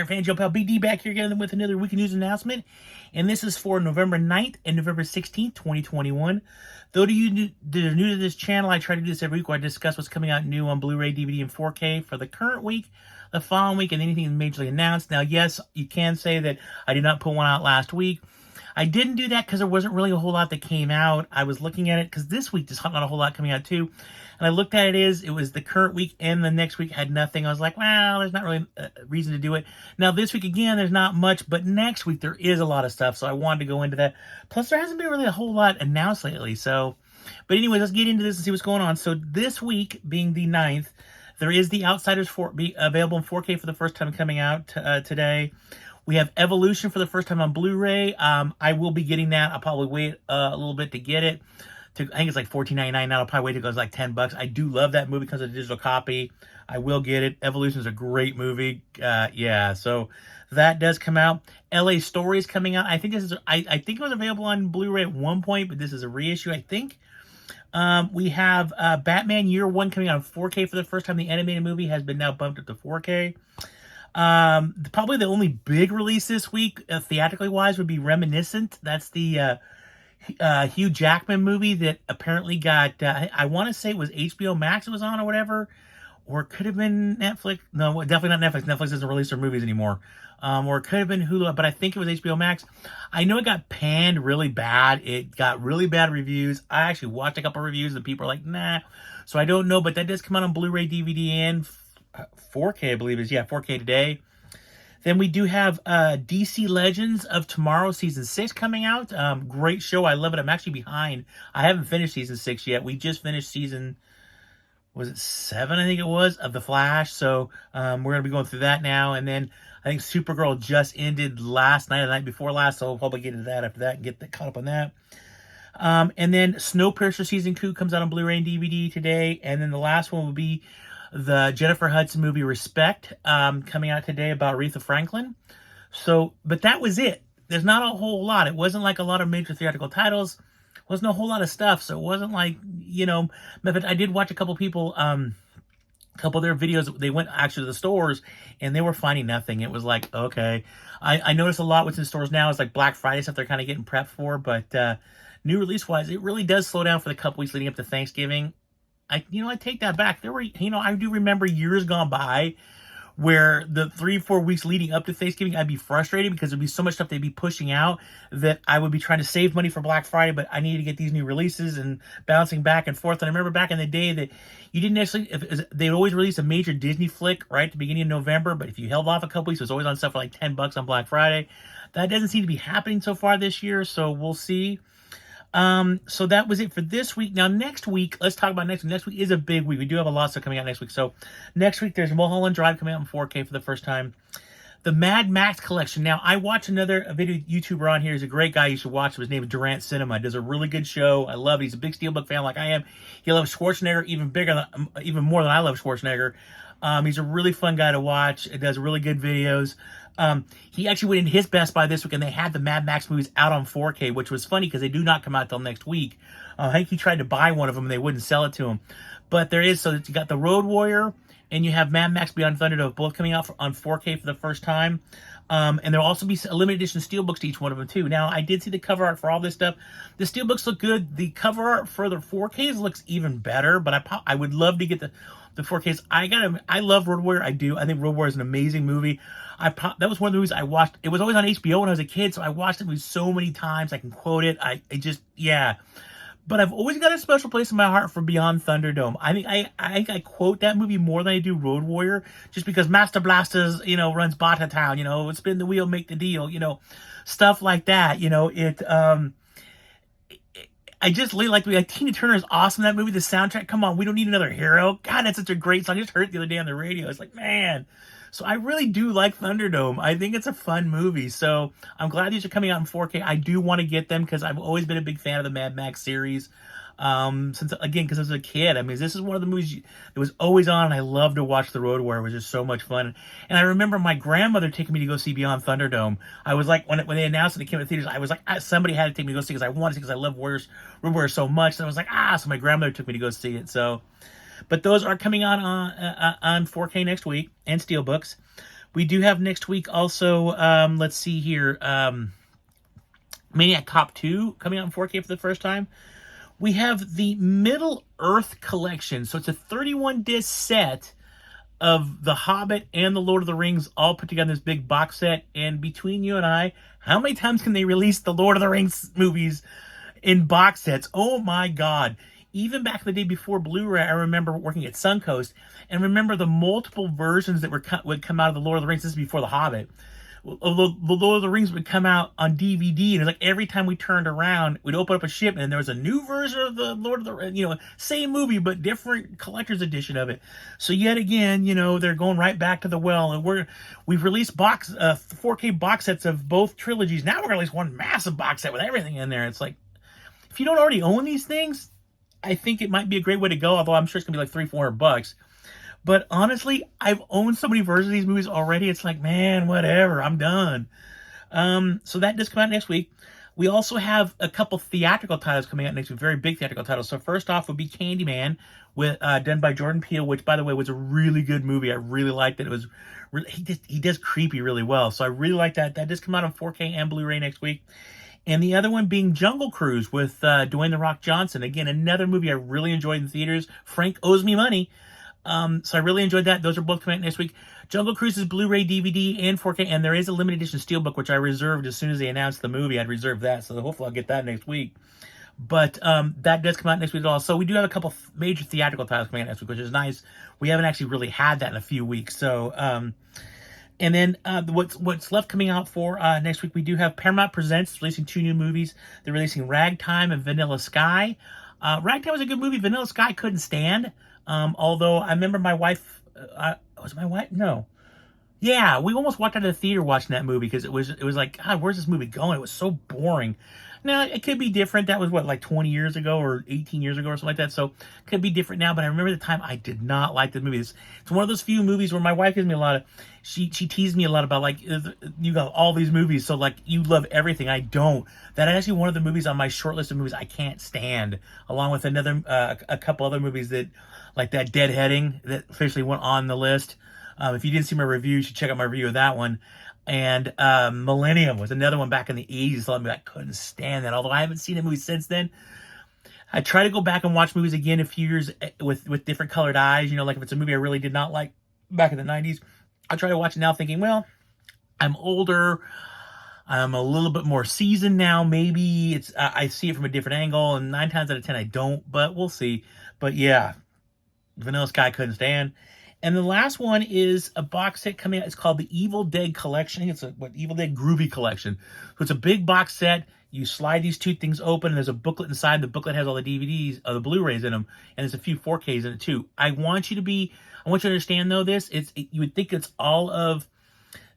Monster fan Joe Pal BD back here again with another weekly news announcement. And this is for November 9th and November 16th, 2021. Though to you that are new to this channel, I try to do this every week where I discuss what's coming out new on Blu-ray, DVD, and 4K for the current week, the following week, and anything majorly announced. Now, yes, you can say that I did not put one out last week. I didn't do that because there wasn't really a whole lot that came out. I was looking at it because this week there's not a whole lot coming out too. And I looked at it was the current week and the next week had nothing. I was like, well, there's not really a reason to do it. Now this week again, there's not much, but next week there is a lot of stuff. So I wanted to go into that. Plus there hasn't been really a whole lot announced lately. So, but anyways, let's get into this and see what's going on. So this week being the 9th, there is The Outsiders available in 4K for the first time coming out today. We have Evolution for the first time on Blu-ray. I will be getting that. I'll probably wait a little bit to get it. I think it's like $14.99 now. I'll probably wait till it goes like $10. I do love that movie because of the digital copy. I will get it. Evolution is a great movie. Yeah, so that does come out. LA Story is coming out. I think this is. I think it was available on Blu-ray at one point, but this is a reissue, I think. We have Batman Year One coming out on 4K for the first time. The animated movie has been now bumped up to 4K. Probably the only big release this week, theatrically wise, would be Reminiscent. That's the Hugh Jackman movie that apparently got, I want to say it was HBO Max it was on or whatever, or it could have been Netflix. No, definitely not Netflix. Netflix doesn't release their movies anymore. Or it could have been Hulu, but I think it was HBO Max. I know it got panned really bad. It got really bad reviews. I actually watched a couple reviews and people are like, nah. So I don't know, but that does come out on Blu-ray, DVD, and 4K, I believe it is. Yeah, 4K today. Then we do have DC Legends of Tomorrow Season 6 coming out. Great show. I love it. I'm actually behind. I haven't finished Season 6 yet. We just finished Season, was it 7, I think it was, of The Flash. So we're going to be going through that now. And then I think Supergirl just ended last night or the night before last. So we'll probably get into that after that and get caught up on that. And then Snowpiercer Season 2 comes out on Blu-ray and DVD today. And then the last one will be the Jennifer Hudson movie Respect, coming out today about Aretha Franklin. So, but that was it. There's not a whole lot. It wasn't like a lot of major theatrical titles. Wasn't a whole lot of stuff. So it wasn't like, you know, but I did watch a couple people, a couple of their videos. They went actually to the stores and they were finding nothing. It was like, okay. I noticed a lot what's in stores now is like Black Friday stuff they're kind of getting prepped for. But new release wise, it really does slow down for the couple weeks leading up to Thanksgiving. I take that back. There were, I do remember years gone by where the 3-4 weeks leading up to Thanksgiving, I'd be frustrated because there'd be so much stuff they'd be pushing out that I would be trying to save money for Black Friday, but I needed to get these new releases and bouncing back and forth. And I remember back in the day that you didn't actually, they'd always release a major Disney flick, right, at the beginning of November, but if you held off a couple weeks, it was always on stuff for like $10 on Black Friday. That doesn't seem to be happening so far this year, so we'll see. So that was it for this week. Now, next week, let's talk about next week. Next week is a big week. We do have a lot of stuff coming out next week. So next week, there's Mulholland Drive coming out in 4K for the first time. The Mad Max collection. Now, I watch another video YouTuber on here. He's a great guy. You should watch him. His name is Durant Cinema. He does a really good show. I love it. He's a big Steelbook fan like I am. He loves Schwarzenegger even more than I love Schwarzenegger. He's a really fun guy to watch. He does really good videos. He actually went into his Best Buy this week and they had the Mad Max movies out on 4K, which was funny because they do not come out till next week. I think he tried to buy one of them and they wouldn't sell it to him. But there is, so you got the Road Warrior and you have Mad Max Beyond Thunderdome both coming out on 4K for the first time. And there'll also be a limited edition steelbooks to each one of them too. Now, I did see the cover art for all this stuff. The steelbooks look good. The cover art for the 4Ks looks even better, but I would love to get the 4Ks. I love Road Warrior. I do. I think Road Warrior is an amazing movie. That was one of the movies I watched. It was always on HBO when I was a kid, so I watched the movie so many times. I can quote it. Yeah. But I've always got a special place in my heart for Beyond Thunderdome. I think I quote that movie more than I do Road Warrior, just because Master Blasters, runs Bata Town, spin the wheel, make the deal, stuff like that. I just really like Tina Turner is awesome in that movie. The soundtrack, come on, we don't need another hero. God, that's such a great song. I just heard it the other day on the radio. It's like, man. So I really do like Thunderdome. I think it's a fun movie. So I'm glad these are coming out in 4K. I do want to get them because I've always been a big fan of the Mad Max series. Because I was a kid. I mean, this is one of the movies that was always on, and I love to watch The Road Warrior. It was just so much fun. And I remember my grandmother taking me to go see Beyond Thunderdome. I was like, when they announced it, it came to theaters, I was like, somebody had to take me to go see it because I wanted to, because I love Road Warrior so much. And I was like, so my grandmother took me to go see it. So, but those are coming out on 4K next week and Steelbooks. We do have next week also, let's see here, Maniac Cop 2 coming out in 4K for the first time. We have the Middle Earth collection. So it's a 31 disc set of The Hobbit and The Lord of the Rings all put together in this big box set. And between you and I, how many times can they release the Lord of the Rings movies in box sets? Oh my God. Even back in the day before Blu-ray, I remember working at Suncoast and remember the multiple versions that would come out of The Lord of the Rings. This is before The Hobbit. The Lord of the Rings would come out on DVD, and it was like every time we turned around, we'd open up a shipment, and there was a new version of the Lord of the Rings, same movie, but different collector's edition of it. So yet again, they're going right back to the well, and we've released 4K box sets of both trilogies. Now we're going to release one massive box set with everything in there. It's like, if you don't already own these things, I think it might be a great way to go, although I'm sure it's going to be like $300-400. But honestly, I've owned so many versions of these movies already. It's like, man, whatever, I'm done. So that does come out next week. We also have a couple theatrical titles coming out next week, very big theatrical titles. So first off would be Candyman, done by Jordan Peele, which, by the way, was a really good movie. I really liked it. It was he does creepy really well. So I really like that. That does come out on 4K and Blu-ray next week. And the other one being Jungle Cruise with Dwayne "The Rock" Johnson. Again, another movie I really enjoyed in theaters. Frank owes me money. So I really enjoyed that. Those are both coming out next week. Jungle Cruise is Blu-ray, DVD, and 4K, and there is a limited edition Steelbook, which I reserved as soon as they announced the movie. I'd reserved that, so hopefully I'll get that next week. But that does come out next week as well. So we do have a couple major theatrical titles coming out next week, which is nice. We haven't actually really had that in a few weeks. So, and then what's left coming out for next week, we do have Paramount Presents releasing 2 new movies. They're releasing Ragtime and Vanilla Sky. Ragtime was a good movie. Vanilla Sky couldn't stand. Although I remember my wife, was it my wife? No. Yeah, we almost walked out of the theater watching that movie because it was like, God, where's this movie going? It was so boring. Now, it could be different. That was, like 20 years ago or 18 years ago or something like that. So, it could be different now. But I remember the time I did not like the movie. It's one of those few movies where my wife gives me a lot of, she teased me a lot about, like, you got all these movies, so, like, you love everything. I don't. That is actually one of the movies on my short list of movies I can't stand, along with a couple other movies that, like that Deadheading, that officially went on the list. If you didn't see my review, you should check out my review of that one. And Millennium was another one back in the 80s. I couldn't stand that. Although I haven't seen a movie since then. I try to go back and watch movies again a few years with different colored eyes. Like if it's a movie I really did not like back in the 90s, I try to watch it now thinking, well, I'm older. I'm a little bit more seasoned now. Maybe I see it from a different angle. And 9 times out of 10, I don't. But we'll see. But yeah, Vanilla Sky couldn't stand. And the last one is a box set coming out. It's called the Evil Dead Collection. It's Evil Dead Groovy Collection. So it's a big box set. You slide these 2 things open, and there's a booklet inside. The booklet has all the DVDs, the Blu-rays in them, and there's a few 4Ks in it too. I want you to understand though this. You would think it's all of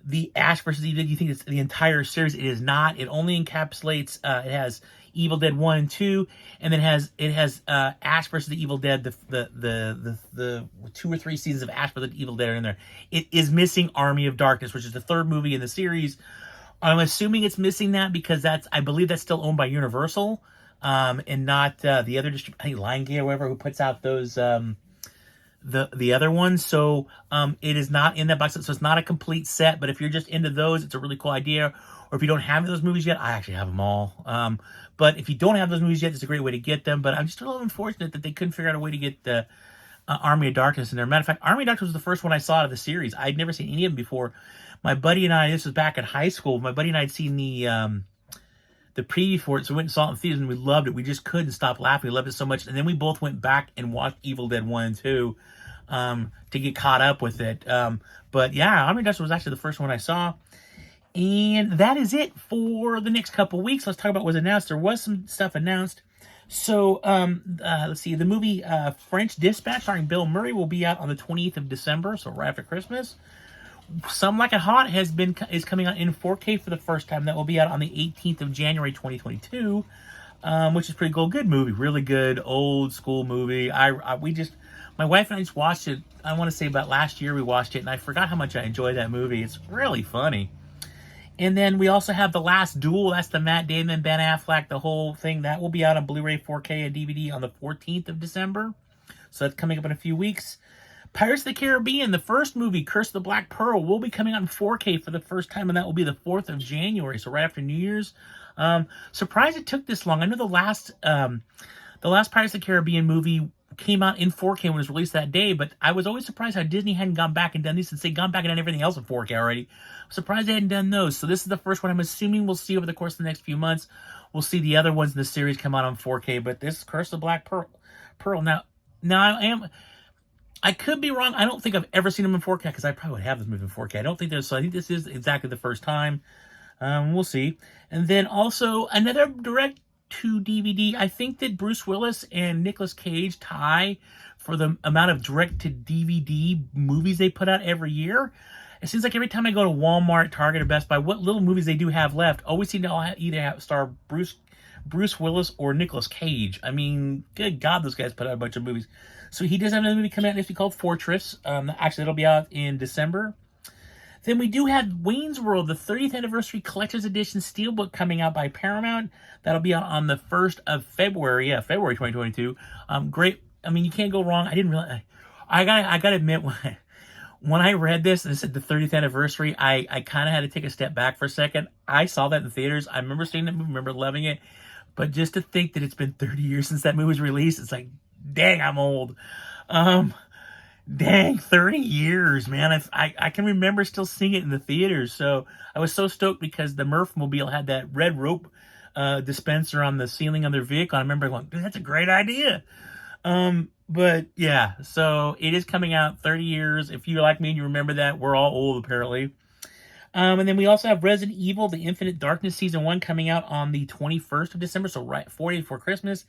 the Ash versus Evil Dead. You think it's the entire series. It is not. It only encapsulates. It has Evil Dead 1 and 2, and then it has Ash versus the Evil Dead. The 2 or 3 seasons of Ash versus the Evil Dead are in there. It is missing Army of Darkness, which is the 3rd movie in the series. I'm assuming it's missing that because I believe that's still owned by Universal, and not the other I think Lionsgate or whatever, who puts out those the other ones. So it is not in that box set, so it's not a complete set. But if you're just into those, it's a really cool idea. Or if you don't have those movies yet, I actually have them all. But if you don't have those movies yet, it's a great way to get them. But I'm just a little unfortunate that they couldn't figure out a way to get the Army of Darkness in there. Matter of fact, Army of Darkness was the first one I saw out of the series. I'd never seen any of them before. My buddy and I, this was back in high school, my buddy and I had seen the preview for it, so we went and saw it in theaters, and we loved it. We just couldn't stop laughing. We loved it so much. And then we both went back and watched Evil Dead 1 and 2 to get caught up with it. But yeah, Army of Darkness was actually the first one I saw. And that is it for the next couple weeks. Let's talk about what was announced. There was some stuff announced. So, let's see. The movie French Dispatch, starring Bill Murray, will be out on the 20th of December, so right after Christmas. Some Like It Hot is coming out in 4K for the first time. That will be out on the 18th of January, 2022, which is pretty cool. Good movie, really good, old school movie. My wife and I just watched it, I want to say about last year we watched it, and I forgot how much I enjoyed that movie. It's really funny. And then we also have The Last Duel. That's the Matt Damon, Ben Affleck, the whole thing. That will be out on Blu-ray, 4K, and DVD on the 14th of December. So that's coming up in a few weeks. Pirates of the Caribbean, the first movie, Curse of the Black Pearl, will be coming out in 4K for the first time, and that will be the 4th of January, so right after New Year's. Surprised it took this long. I know the last Pirates of the Caribbean movie came out in 4K when it was released that day, but I was always surprised how Disney hadn't gone back and done these, since they'd gone back and done everything else in 4K already. I'm surprised they hadn't done those. So this is the first one I'm assuming we'll see over the course of the next few months. We'll see the other ones in the series come out on 4K, but this is Curse of the Black Pearl. Now I could be wrong. I don't think I've ever seen them in 4K, because I probably would have this movie in 4K. I don't think there's, so I think this is exactly the first time. We'll see. And then also another direct to DVD. I think that Bruce Willis and Nicolas Cage tie for the amount of direct to DVD movies they put out every year. It seems like every time I go to Walmart, Target, or Best Buy, what little movies they do have left always seem to either have star Bruce Willis or Nicolas Cage. I mean, good God, those guys put out a bunch of movies. So he does have another movie coming out next week called Fortress. Actually, it'll be out in December. Then we do have Wayne's World, the 30th Anniversary Collector's Edition Steelbook coming out by Paramount. That'll be out on the 1st of February. Yeah, February 2022. Great. I mean, you can't go wrong. I didn't realize. I gotta admit, when I read this and it said the 30th anniversary, I kind of had to take a step back for a second. I saw that in theaters. I remember seeing that movie, remember loving it. But just to think that it's been 30 years since that movie was released, it's like, dang, I'm old. Dang, 30 years, man. I can remember still seeing it in the theaters. So I was so stoked because the Murph-mobile had that red rope dispenser on the ceiling of their vehicle. I remember going, dude, that's a great idea. But yeah, so it is coming out 30 years. If you're like me and you remember that, we're all old apparently. And then we also have Resident Evil, The Infinite Darkness Season 1 coming out on the 21st of December, so right 4 days before Christmas.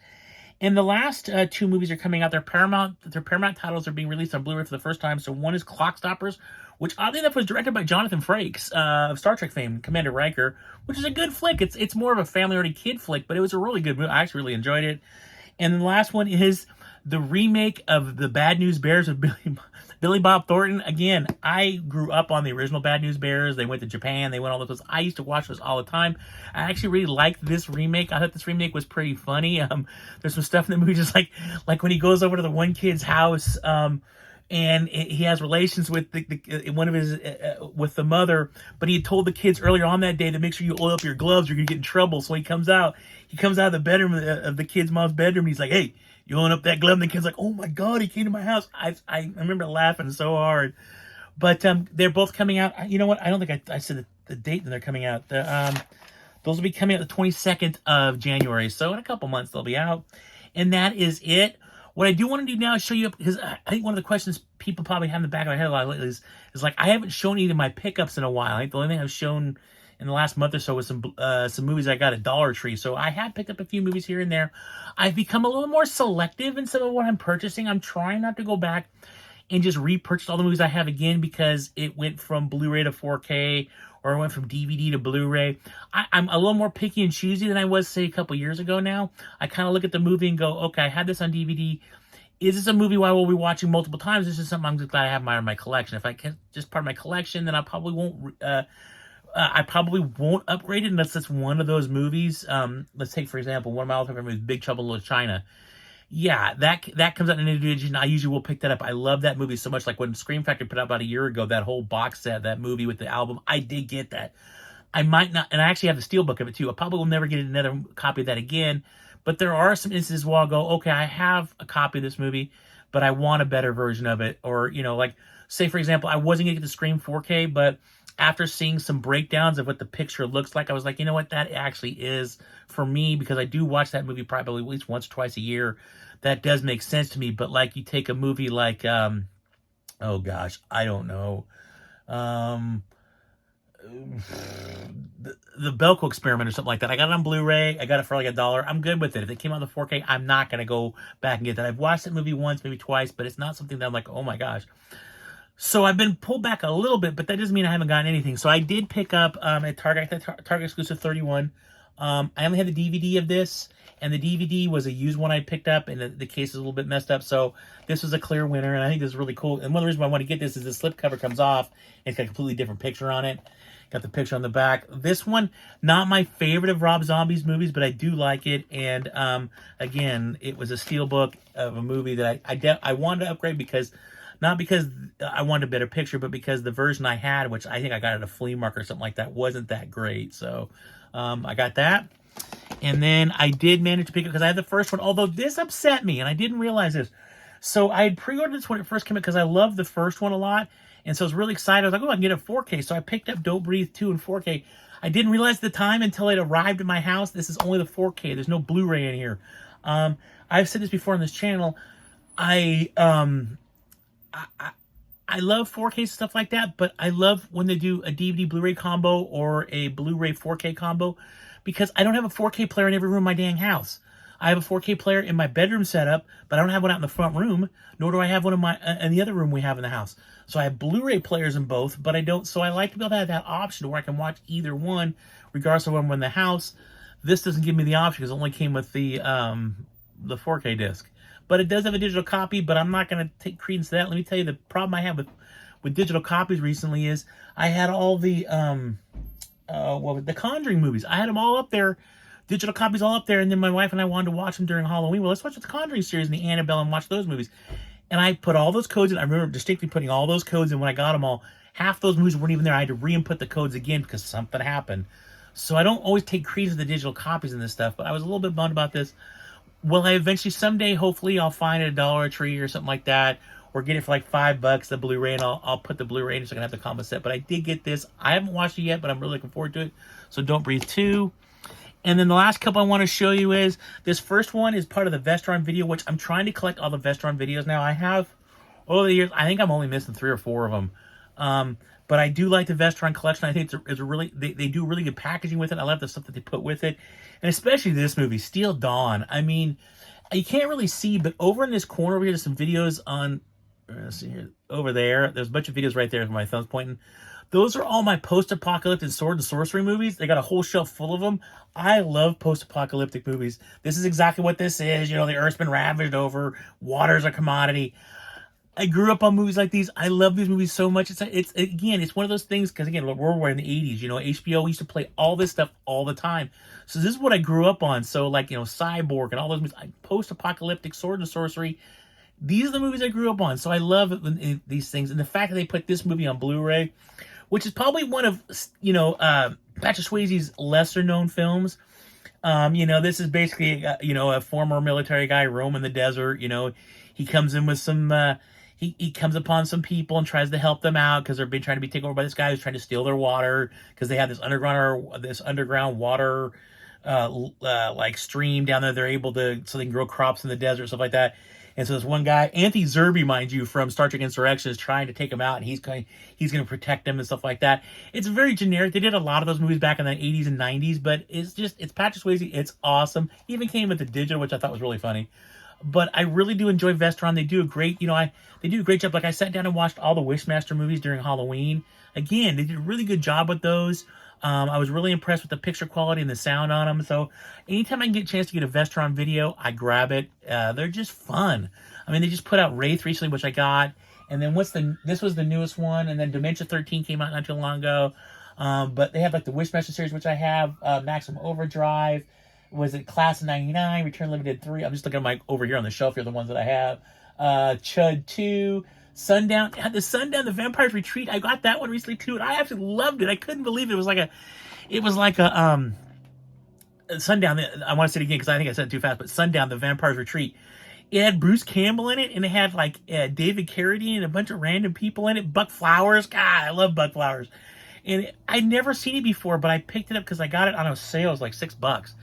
And the last two movies are coming out. Their Paramount titles are being released on Blu-ray for the first time. So one is Clock Stoppers, which oddly enough was directed by Jonathan Frakes of Star Trek fame, Commander Riker, which is a good flick. It's more of a family-oriented kid flick, but it was a really good movie. I actually really enjoyed it. And the last one is the remake of The Bad News Bears with Billy Bob Thornton. Again, I grew up on the original Bad News Bears. They went to Japan. They went all those. I used to watch those all the time. I actually really liked this remake. I thought this remake was pretty funny. There's some stuff in the movie, just like when he goes over to the one kid's house, and he has relations with with the mother, but he had told the kids earlier on that day to make sure you oil up your gloves or you're gonna get in trouble. So he comes out of the bedroom of the kid's mom's bedroom, and he's like, "Hey, you own up that glove?" And the kid's like, "Oh my God, he came to my house." I remember laughing so hard. But they're both coming out. You know what? I don't think I said the date that they're coming out. Those will be coming out the 22nd of January. So in a couple months they'll be out. And that is it. What I do want to do now is show you, because I think one of the questions people probably have in the back of their head a lot lately is like, I haven't shown any of my pickups in a while. I think the only thing I've shown in the last month or so was some movies I got at Dollar Tree. So I have picked up a few movies here and there. I've become a little more selective in some of what I'm purchasing. I'm trying not to go back and just repurchase all the movies I have again because it went from Blu-ray to 4K or it went from DVD to Blu-ray. I'm a little more picky and choosy than I was, say, a couple years ago now. I kind of look at the movie and go, okay, I had this on DVD. Is this a movie I will be watching multiple times? This is something I'm just glad I have in my collection. If I can just part of my collection, then I probably won't upgrade it unless it's one of those movies. Let's take, for example, one of my all-time movies, Big Trouble in Little China. Yeah, that comes out in an edition. I usually will pick that up. I love that movie so much. Like when Scream Factory put out about a year ago, that whole box set, that movie with the album, I did get that. I might not, and I actually have the Steelbook of it too. I probably will never get another copy of that again. But there are some instances where I'll go, okay, I have a copy of this movie, but I want a better version of it. Or, like, say, for example, I wasn't going to get the Scream 4K, but after seeing some breakdowns of what the picture looks like, I was like, you know what, that actually is for me, because I do watch that movie probably at least once or twice a year. That does make sense to me. But like, you take a movie like, oh gosh, I don't know, the Belko Experiment or something like that. I got it on Blu-ray. I got it for like $1. I'm good with it. If it came out in the 4K, I'm not going to go back and get that. I've watched that movie once, maybe twice, but it's not something that I'm like, oh my gosh. So I've been pulled back a little bit, but that doesn't mean I haven't gotten anything. So I did pick up at Target, Target exclusive 31. I only had the DVD of this, and the DVD was a used one I picked up, and the case is a little bit messed up. So this was a clear winner, and I think this is really cool. And one of the reasons why I want to get this is the slip cover comes off, and it's got a completely different picture on it. Got the picture on the back. This one, not my favorite of Rob Zombie's movies, but I do like it. And again, it was a steelbook of a movie that I wanted to upgrade because Not because I wanted a better picture, but because the version I had, which I think I got at a flea market or something like that, wasn't that great. So I got that. And then I did manage to pick it because I had the first one, although this upset me, and I didn't realize this. So I had pre-ordered this when it first came out because I loved the first one a lot. And so I was really excited. I was like, oh, I can get it 4K. So I picked up Don't Breathe 2 in 4K. I didn't realize at the time until it arrived at my house, this is only the 4K. There's no Blu-ray in here. I've said this before on this channel. I love 4K stuff like that, but I love when they do a DVD Blu-ray combo or a Blu-ray 4K combo because I don't have a 4K player in every room in my dang house. I have a 4K player in my bedroom setup, but I don't have one out in the front room, nor do I have one in the other room we have in the house. So I have Blu-ray players in both, but I don't. So I like to be able to have that option where I can watch either one, regardless of when I'm in the house. This doesn't give me the option because it only came with the 4K disc. But it does have a digital copy, but I'm not going to take credence to that. Let me tell you, the problem I have with digital copies recently is I had all the the Conjuring movies. I had them all up there, digital copies all up there, and then my wife and I wanted to watch them during Halloween. Well, let's watch the Conjuring series and the Annabelle and watch those movies. And I put all those codes in. I remember distinctly putting all those codes in when I got them all. Half those movies weren't even there. I had to re-input the codes again because something happened. So I don't always take credence to the digital copies and this stuff, but I was a little bit bummed about this. Will I eventually, someday, hopefully, I'll find it at Dollar Tree or something like that, or get it for like $5, the Blu-ray, and I'll put the Blu-ray in so I can have the combo set. But I did get this. I haven't watched it yet, but I'm really looking forward to it. So Don't Breathe 2. And then the last couple I want to show you is, this first one is part of the Vestron video, which I'm trying to collect all the Vestron videos now. I have, over the years, I think I'm only missing 3 or 4 of them. But I do like the Vestron collection. I think it's a really, they do really good packaging with it. I love the stuff that they put with it. And especially this movie, Steel Dawn. I mean, you can't really see, but over in this corner over here, there's some videos on, let's see here, over there. There's a bunch of videos right there with my thumbs pointing. Those are all my post-apocalyptic sword and sorcery movies. They got a whole shelf full of them. I love post-apocalyptic movies. This is exactly what this is. You know, the Earth's been ravaged over. Water's a commodity. I grew up on movies like these. I love these movies so much. It's one of those things, because again, we're in the 80s, you know, HBO used to play all this stuff all the time. So this is what I grew up on. So like, you know, Cyborg and all those movies, post-apocalyptic sword and sorcery. These are the movies I grew up on. So I love these things. And the fact that they put this movie on Blu-ray, which is probably one of, you know, Patrick Swayze's lesser known films. You know, this is basically, you know, a former military guy roaming the desert. You know, he comes in with some, he comes upon some people and tries to help them out because they're trying to be taken over by this guy who's trying to steal their water because they have this underground water like stream down there. They're able to, so they can grow crops in the desert, stuff like that. And so this one guy, Anthony Zerbe, mind you, from Star Trek Insurrection, is trying to take him out, and he's going to protect him and stuff like that. It's very generic. They did a lot of those movies back in the 80s and 90s, but it's Patrick Swayze. It's awesome. He even came with the digital, which I thought was really funny. But I really do enjoy Vestron. They do a great, you know, they do a great job. Like I sat down and watched all the Wishmaster movies during Halloween. Again, they did a really good job with those. I was really impressed with the picture quality and the sound on them. So anytime I can get a chance to get a Vestron video, I grab it. They're just fun. I mean, they just put out Wraith recently, which I got. And then this was the newest one. And then Dementia 13 came out not too long ago. But they have like the Wishmaster series, which I have. Maximum Overdrive. Was it Class of 99? Return Limited 3. I'm just looking at my over here on the shelf here, the ones that I have. Chud 2. Sundown. The Sundown, the Vampire's Retreat. I got that one recently too, and I absolutely loved it. I couldn't believe it. It was like a Sundown. I want to say it again because I think I said it too fast. But Sundown, the Vampire's Retreat. It had Bruce Campbell in it, and it had like David Carradine and a bunch of random people in it. Buck Flowers. God, I love Buck Flowers. And I'd never seen it before, but I picked it up because I got it on a sale. It was like $6.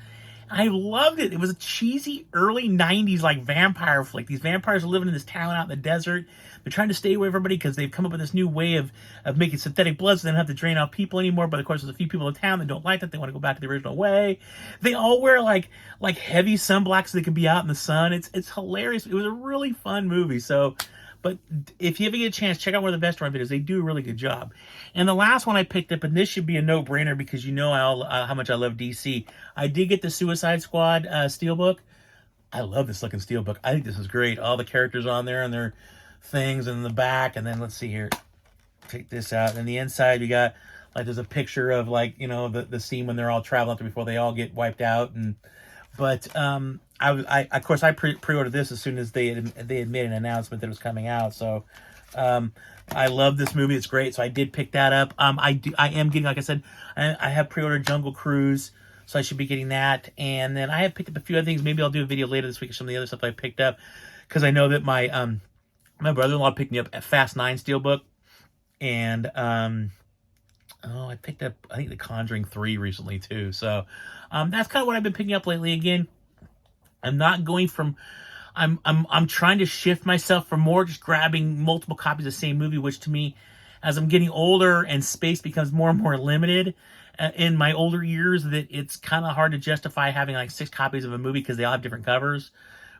I loved it. It was a cheesy early 90s like vampire flick. These vampires are living in this town out in the desert. They're trying to stay away from everybody because they've come up with this new way of making synthetic blood so they don't have to drain out people anymore. But of course, there's a few people in town that don't like that. They want to go back to the original way. They all wear like heavy sunblocks so they can be out in the sun. It's hilarious. It was a really fun movie. So, but if you ever get a chance, check out one of the Vestron videos. They do a really good job. And the last one I picked up, and this should be a no-brainer because you know how much I love DC. I did get the Suicide Squad Steelbook. I love this looking Steelbook. I think this is great. All the characters on there and their things in the back. And then let's see here. Take this out. And the inside, you got, like, there's a picture of, like, you know, the scene when they're all traveling through before they all get wiped out. But of course I pre-ordered this as soon as they made an announcement that it was coming out. So I love this movie. It's great. So I did pick that up. I am getting, like I said, I have pre-ordered Jungle Cruise, so I should be getting that. And then I have picked up a few other things. Maybe I'll do a video later this week of some of the other stuff I picked up, because I know that my my brother-in-law picked me up at Fast 9 Steelbook, and I picked up, I think, The Conjuring 3 recently too. So that's kind of what I've been picking up lately. Again, I'm not going from, I'm trying to shift myself from more just grabbing multiple copies of the same movie, which to me, as I'm getting older and space becomes more and more limited in my older years, that it's kind of hard to justify having like 6 copies of a movie because they all have different covers,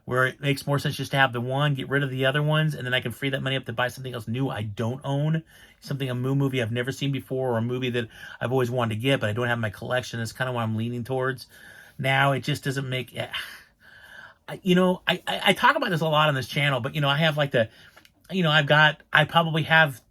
where it makes more sense just to have the one, get rid of the other ones, and then I can free that money up to buy something else new I don't own, something, a movie I've never seen before, or a movie that I've always wanted to get, but I don't have in my collection. That's kind of what I'm leaning towards now. It just doesn't make, I talk about this a lot on this channel, but, I have like I probably have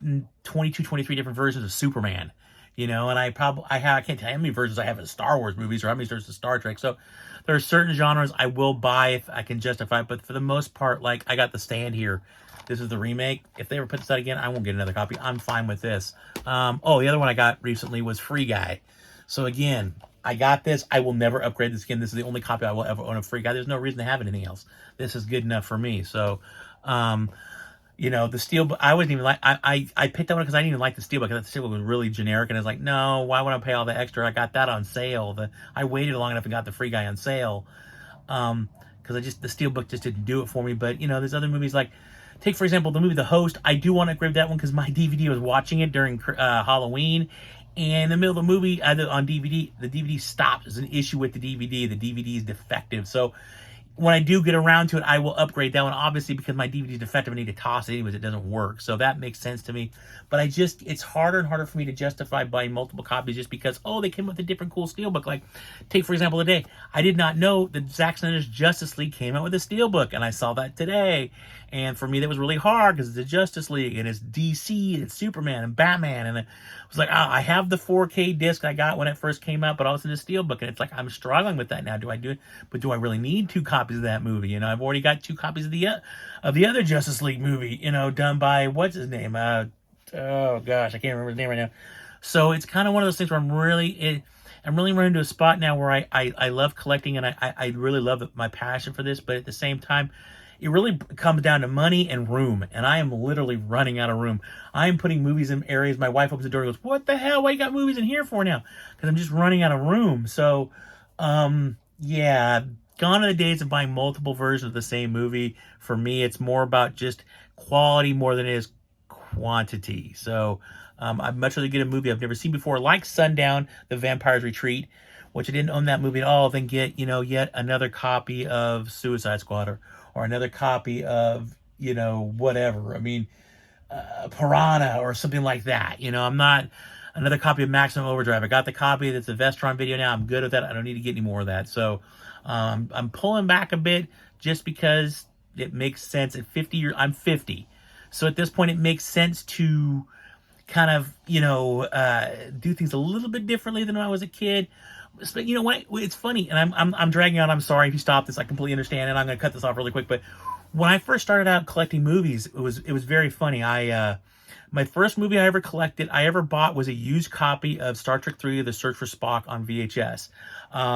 22, 23 different versions of Superman, and I can't tell you how many versions I have of Star Wars movies or how many versions of Star Trek. So there are certain genres I will buy if I can justify it, but for the most part, like, I got The Stand here. This is the remake. If they ever put this out again, I won't get another copy. I'm fine with this. The other one I got recently was Free Guy. So again, I got this. I will never upgrade this again. This is the only copy I will ever own of Free Guy. There's no reason to have anything else. This is good enough for me. So, the Steelbook, I wasn't even like, I picked that one because I didn't even like the Steelbook. I thought the Steelbook was really generic, and I was like, no, why would I pay all the extra? I got that on sale. I waited long enough and got the Free Guy on sale, because the Steelbook just didn't do it for me. But, there's other movies like, take, for example, the movie The Host. I do want to upgrade that one because my DVD was watching it during Halloween, and in the middle of the movie, on DVD, the DVD stopped. There's an issue with the DVD. The DVD is defective. So when I do get around to it, I will upgrade that one, obviously, because my DVD is defective. I need to toss it anyways. It doesn't work. So that makes sense to me. But it's harder and harder for me to justify buying multiple copies just because, they came with a different cool Steelbook. Like, take, for example, today, I did not know that Zack Snyder's Justice League came out with a Steelbook, and I saw that today. And for me, that was really hard because it's the Justice League, and it's DC, and it's Superman, and Batman. And I was like, I have the 4K disc I got when it first came out, but also the Steelbook. And it's like, I'm struggling with that now. Do I do it? But do I really need 2 copies of that movie? I've already got 2 copies of the other Justice League movie, done by, what's his name? Oh gosh, I can't remember his name right now. So it's kind of one of those things where I'm really running to a spot now where I love collecting, and I really love my passion for this, but at the same time, it really comes down to money and room, and I am literally running out of room. I am putting movies in areas. My wife opens the door and goes, "What the hell? Why you got movies in here for now?" Because I'm just running out of room. So, yeah, gone are the days of buying multiple versions of the same movie. For me, it's more about just quality more than it is quantity. So, I'd much rather get a movie I've never seen before, like Sundown, The Vampire's Retreat, which I didn't own that movie at all, than get, yet another copy of Suicide Squad, or another copy of, whatever. I mean, Piranha or something like that. I'm not another copy of Maximum Overdrive. I got the copy that's a Vestron video now. I'm good with that. I don't need to get any more of that. So I'm pulling back a bit just because it makes sense. At 50 years, I'm 50. So at this point, it makes sense to kind of, do things a little bit differently than when I was a kid. But it's funny, and I'm dragging out. I'm sorry if you stop this. I completely understand, and I'm going to cut this off really quick. But when I first started out collecting movies, it was very funny. My first movie I ever bought was a used copy of Star Trek 3: The Search for Spock on VHS.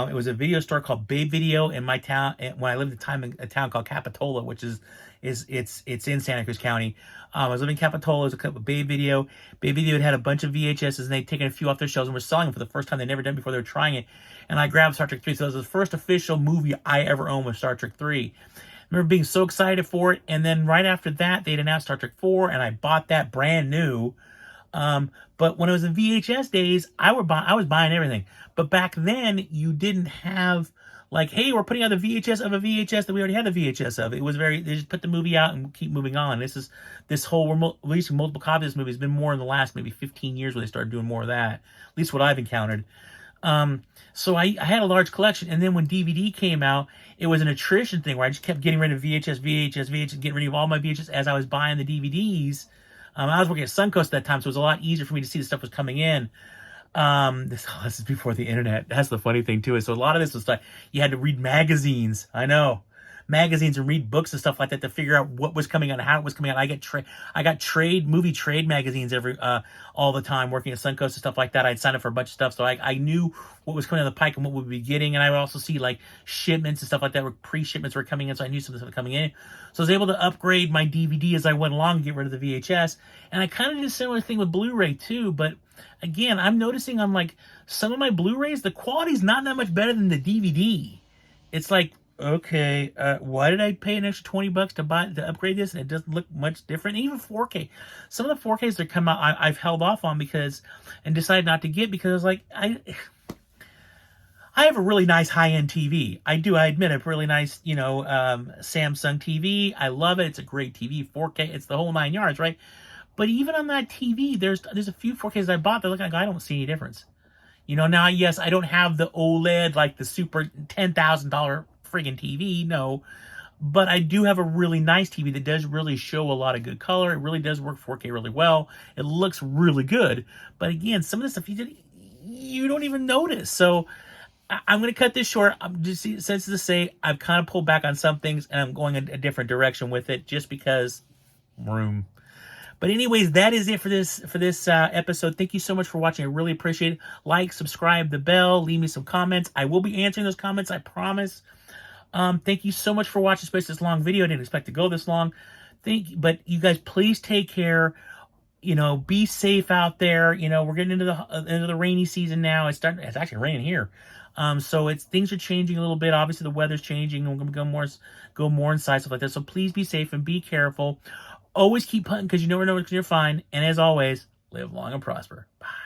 It was a video store called Bay Video in my town. When I lived in a town called Capitola, which is in Santa Cruz County. I was living in Capitola. It was a couple of Bay Video. Bay Video had a bunch of VHSs, and they'd taken a few off their shelves and were selling them for the first time. They'd never done it before. They were trying it. And I grabbed Star Trek 3. So it was the first official movie I ever owned was Star Trek 3. I remember being so excited for it. And then right after that, they'd announced Star Trek 4, and I bought that brand new. But when it was in VHS days, I was buying everything. But back then, you didn't have, like, hey, we're putting out the VHS of a VHS that we already had the VHS of. It was they just put the movie out and keep moving on. This whole releasing multiple copies of this movie has been more in the last maybe 15 years where they started doing more of that. At least what I've encountered. So I had a large collection, and then when DVD came out, it was an attrition thing where I just kept getting rid of VHS, getting rid of all my VHS as I was buying the DVDs. I was working at Suncoast at that time, so it was a lot easier for me to see the stuff was coming in. This is before the internet. That's the funny thing too. Is so a lot of this was like you had to read magazines. I know, magazines and read books and stuff like that to figure out what was coming out, how it was coming out. I got movie trade magazines all the time working at Suncoast and stuff like that. I'd sign up for a bunch of stuff, so I knew what was coming down the pike and what we'd be getting. And I would also see like shipments and stuff like that, where pre-shipments were coming in, so I knew some of the stuff coming in. So I was able to upgrade my DVD as I went along and get rid of the VHS. And I kind of did a similar thing with Blu-ray too, but again, I'm noticing on like some of my Blu-rays, the quality's not that much better than the DVD. It's like, okay, why did I pay an extra $20 to upgrade this and it doesn't look much different? Even 4K. Some of the 4Ks that come out, I've held off on and decided not to get because I was like, I have a really nice high-end TV. I admit, a really nice, Samsung TV. I love it. It's a great TV, 4K. It's the whole 9 yards, right? But even on that TV, there's a few 4Ks I bought that look like I don't see any difference. Now, yes, I don't have the OLED, like the super $10,000 friggin' TV, no. But I do have a really nice TV that does really show a lot of good color. It really does work 4K really well. It looks really good. But again, some of this stuff you don't even notice. So I'm going to cut this short. I'm just sense to say I've kind of pulled back on some things and I'm going a different direction with it just because room. But anyways, that is it for this episode. Thank you so much for watching. I really appreciate it. Like, subscribe, the bell, leave me some comments. I will be answering those comments, I promise. Thank you so much for watching, especially this long video. I didn't expect to go this long. But you guys, please take care. Be safe out there. We're getting into the rainy season now. It's actually raining here. So things are changing a little bit. Obviously, the weather's changing. We're gonna go more inside, stuff like that. So please be safe and be careful. Always keep hunting because you never know when you're fine. And as always, live long and prosper. Bye.